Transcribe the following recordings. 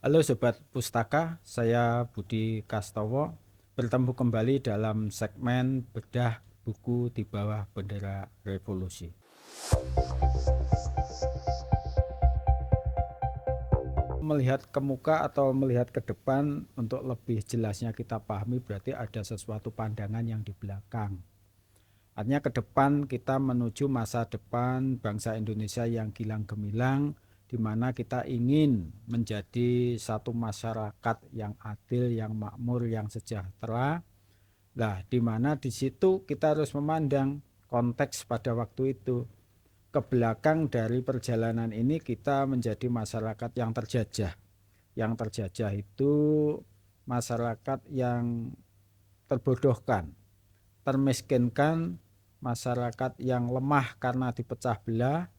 Halo Sobat Pustaka, saya Budi Kastowo. Bertemu kembali dalam segmen Bedah Buku di Bawah Bendera Revolusi. Melihat ke muka atau melihat ke depan, untuk lebih jelasnya kita pahami berarti ada sesuatu pandangan yang di belakang. Artinya ke depan kita menuju masa depan bangsa Indonesia yang gilang gemilang, di mana kita ingin menjadi satu masyarakat yang adil, yang makmur, yang sejahtera. Nah, di mana di situ kita harus memandang konteks pada waktu itu. Ke belakang dari perjalanan ini kita menjadi masyarakat yang terjajah. Yang terjajah itu masyarakat yang terbodohkan, termiskinkan, masyarakat yang lemah karena dipecah belah,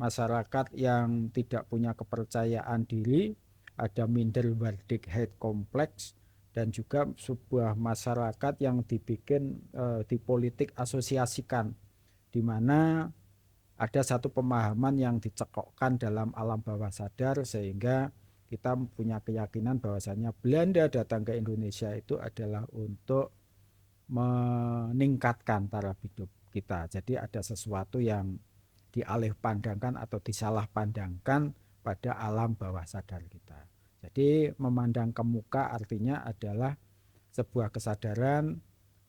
masyarakat yang tidak punya kepercayaan diri, ada Minderwaardigheid kompleks, dan juga sebuah masyarakat yang dibikin dipolitik asosiasikan, di mana ada satu pemahaman yang dicekokkan dalam alam bawah sadar, sehingga kita punya keyakinan bahwasanya Belanda datang ke Indonesia itu adalah untuk meningkatkan taraf hidup kita. Jadi ada sesuatu yang dialih pandangkan atau disalah pandangkan pada alam bawah sadar kita. Jadi memandang ke muka artinya adalah sebuah kesadaran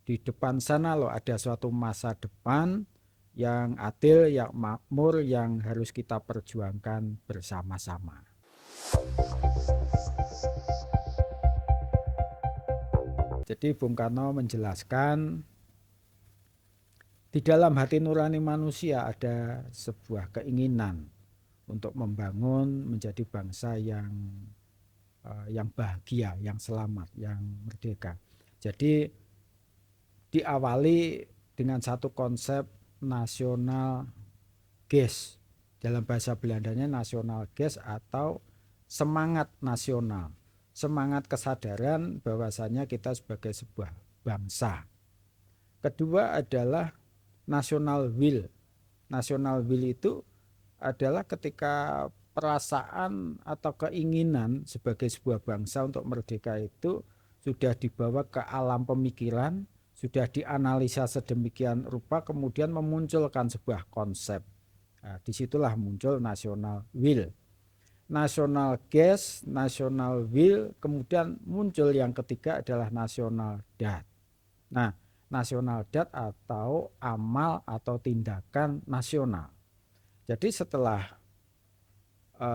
di depan sana loh ada suatu masa depan yang adil, yang makmur, yang harus kita perjuangkan bersama-sama. Jadi Bung Karno menjelaskan di dalam hati nurani manusia ada sebuah keinginan untuk membangun menjadi bangsa yang bahagia, yang selamat, yang merdeka. Jadi diawali dengan satu konsep nasional geest. Dalam bahasa Belandanya nasional geest atau semangat nasional. Semangat kesadaran bahwasanya kita sebagai sebuah bangsa. Kedua adalah national will. National will itu adalah ketika perasaan atau keinginan sebagai sebuah bangsa untuk merdeka itu sudah dibawa ke alam pemikiran, sudah dianalisa sedemikian rupa, kemudian memunculkan sebuah konsep. Nah, disitulah muncul national will. National geest, national will, kemudian muncul yang ketiga adalah national dat. Nah, national dat atau amal atau tindakan nasional. Jadi setelah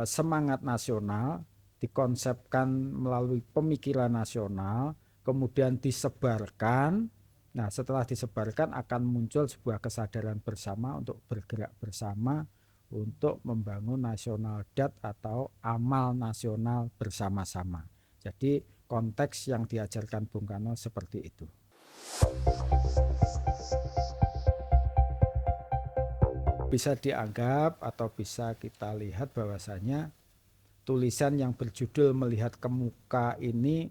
semangat nasional dikonsepkan melalui pemikiran nasional, kemudian disebarkan. Nah, setelah disebarkan akan muncul sebuah kesadaran bersama untuk bergerak bersama untuk membangun nasional dat atau amal nasional bersama-sama. Jadi konteks yang diajarkan Bung Karno seperti itu. Bisa dianggap atau bisa kita lihat bahwasanya tulisan yang berjudul Melihat ke Muka ini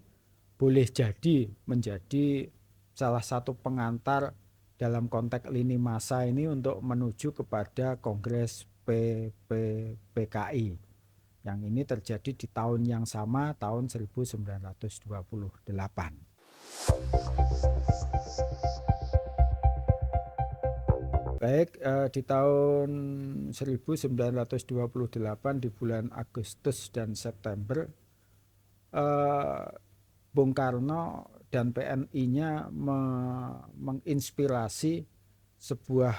boleh jadi menjadi salah satu pengantar dalam konteks lini masa ini untuk menuju kepada Kongres PPPKI yang ini terjadi di tahun yang sama, tahun 1928. Baik, di tahun 1928 di bulan Agustus dan September, Bung Karno dan PNI-nya menginspirasi sebuah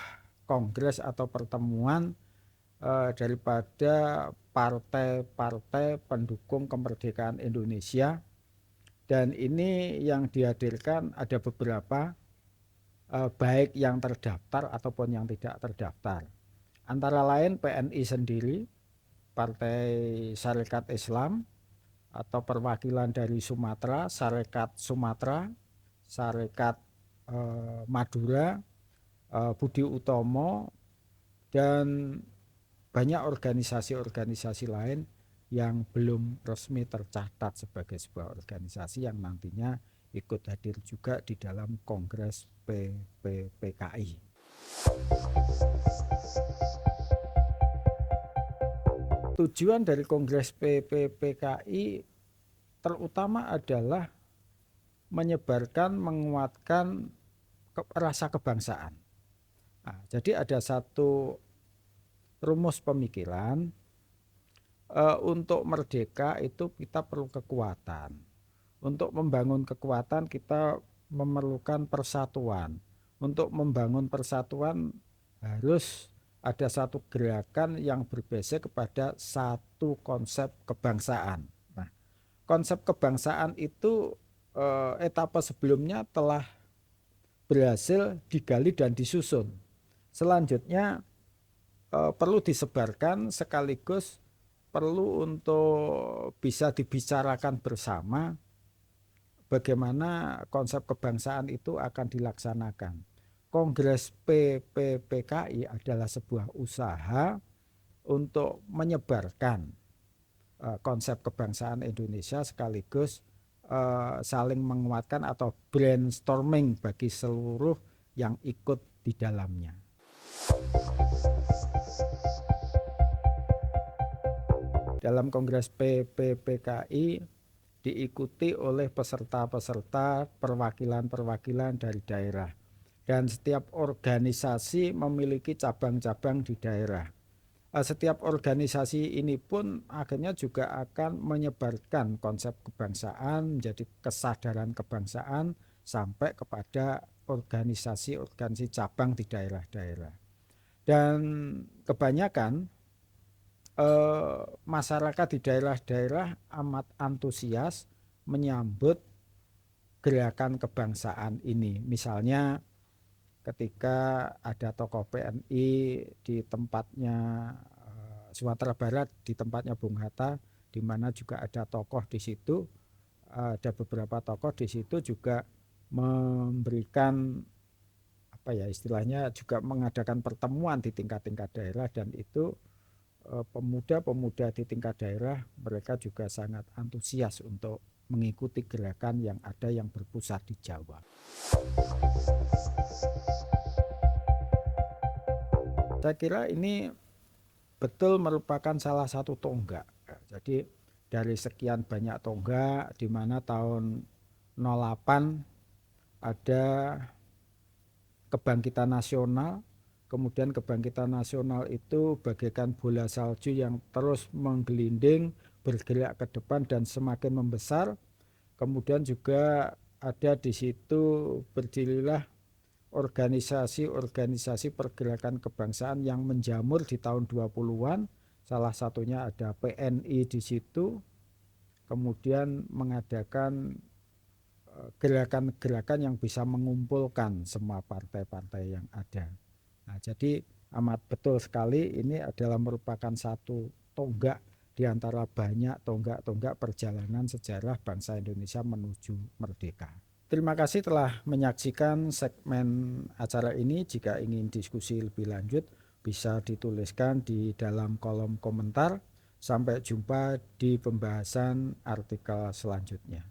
kongres atau pertemuan daripada partai-partai pendukung kemerdekaan Indonesia, dan ini yang dihadirkan ada beberapa, baik yang terdaftar ataupun yang tidak terdaftar. Antara lain PNI sendiri, Partai Sarekat Islam atau perwakilan dari Sumatera, Sarekat Sumatera, Sarekat Madura, Budi Utomo, dan banyak organisasi-organisasi lain yang belum resmi tercatat sebagai sebuah organisasi yang nantinya ikut hadir juga di dalam Kongres PPPKI. Tujuan dari Kongres PPPKI terutama adalah menyebarkan, menguatkan rasa kebangsaan. Nah, jadi ada satu rumus pemikiran, untuk merdeka itu kita perlu kekuatan. Untuk membangun kekuatan kita memerlukan persatuan. Untuk membangun persatuan harus ada satu gerakan yang berbasis kepada satu konsep kebangsaan. Nah, konsep kebangsaan itu etapa sebelumnya telah berhasil digali dan disusun. Selanjutnya perlu disebarkan sekaligus perlu untuk bisa dibicarakan bersama bagaimana konsep kebangsaan itu akan dilaksanakan. Kongres PPPKI adalah sebuah usaha untuk menyebarkan konsep kebangsaan Indonesia sekaligus saling menguatkan atau brainstorming bagi seluruh yang ikut di dalamnya. Dalam Kongres PPPKI diikuti oleh peserta-peserta perwakilan-perwakilan dari daerah, dan setiap organisasi memiliki cabang-cabang di daerah. Setiap organisasi ini pun akhirnya juga akan menyebarkan konsep kebangsaan menjadi kesadaran kebangsaan sampai kepada organisasi-organisasi cabang di daerah-daerah. Dan kebanyakan masyarakat di daerah-daerah amat antusias menyambut gerakan kebangsaan ini. Misalnya ketika ada tokoh PNI di tempatnya Sumatera Barat, di tempatnya Bung Hatta, di mana juga ada tokoh di situ, ada beberapa tokoh di situ juga memberikan apa ya istilahnya, juga mengadakan pertemuan di tingkat-tingkat daerah, dan itu pemuda-pemuda di tingkat daerah mereka juga sangat antusias untuk mengikuti gerakan yang ada yang berpusat di Jawa. Saya kira ini betul merupakan salah satu tonggak. Jadi dari sekian banyak tonggak di mana tahun 08 ada kebangkitan nasional. Kemudian kebangkitan nasional itu bagaikan bola salju yang terus menggelinding, bergerak ke depan dan semakin membesar. Kemudian juga ada di situ berdirilah organisasi-organisasi pergerakan kebangsaan yang menjamur di tahun 20-an. Salah satunya ada PNI di situ. Kemudian mengadakan gerakan-gerakan yang bisa mengumpulkan semua partai-partai yang ada. Nah, jadi amat betul sekali ini adalah merupakan satu tonggak di antara banyak tonggak-tonggak perjalanan sejarah bangsa Indonesia menuju merdeka. Terima kasih telah menyaksikan segmen acara ini. Jika ingin diskusi lebih lanjut bisa dituliskan di dalam kolom komentar. Sampai jumpa di pembahasan artikel selanjutnya.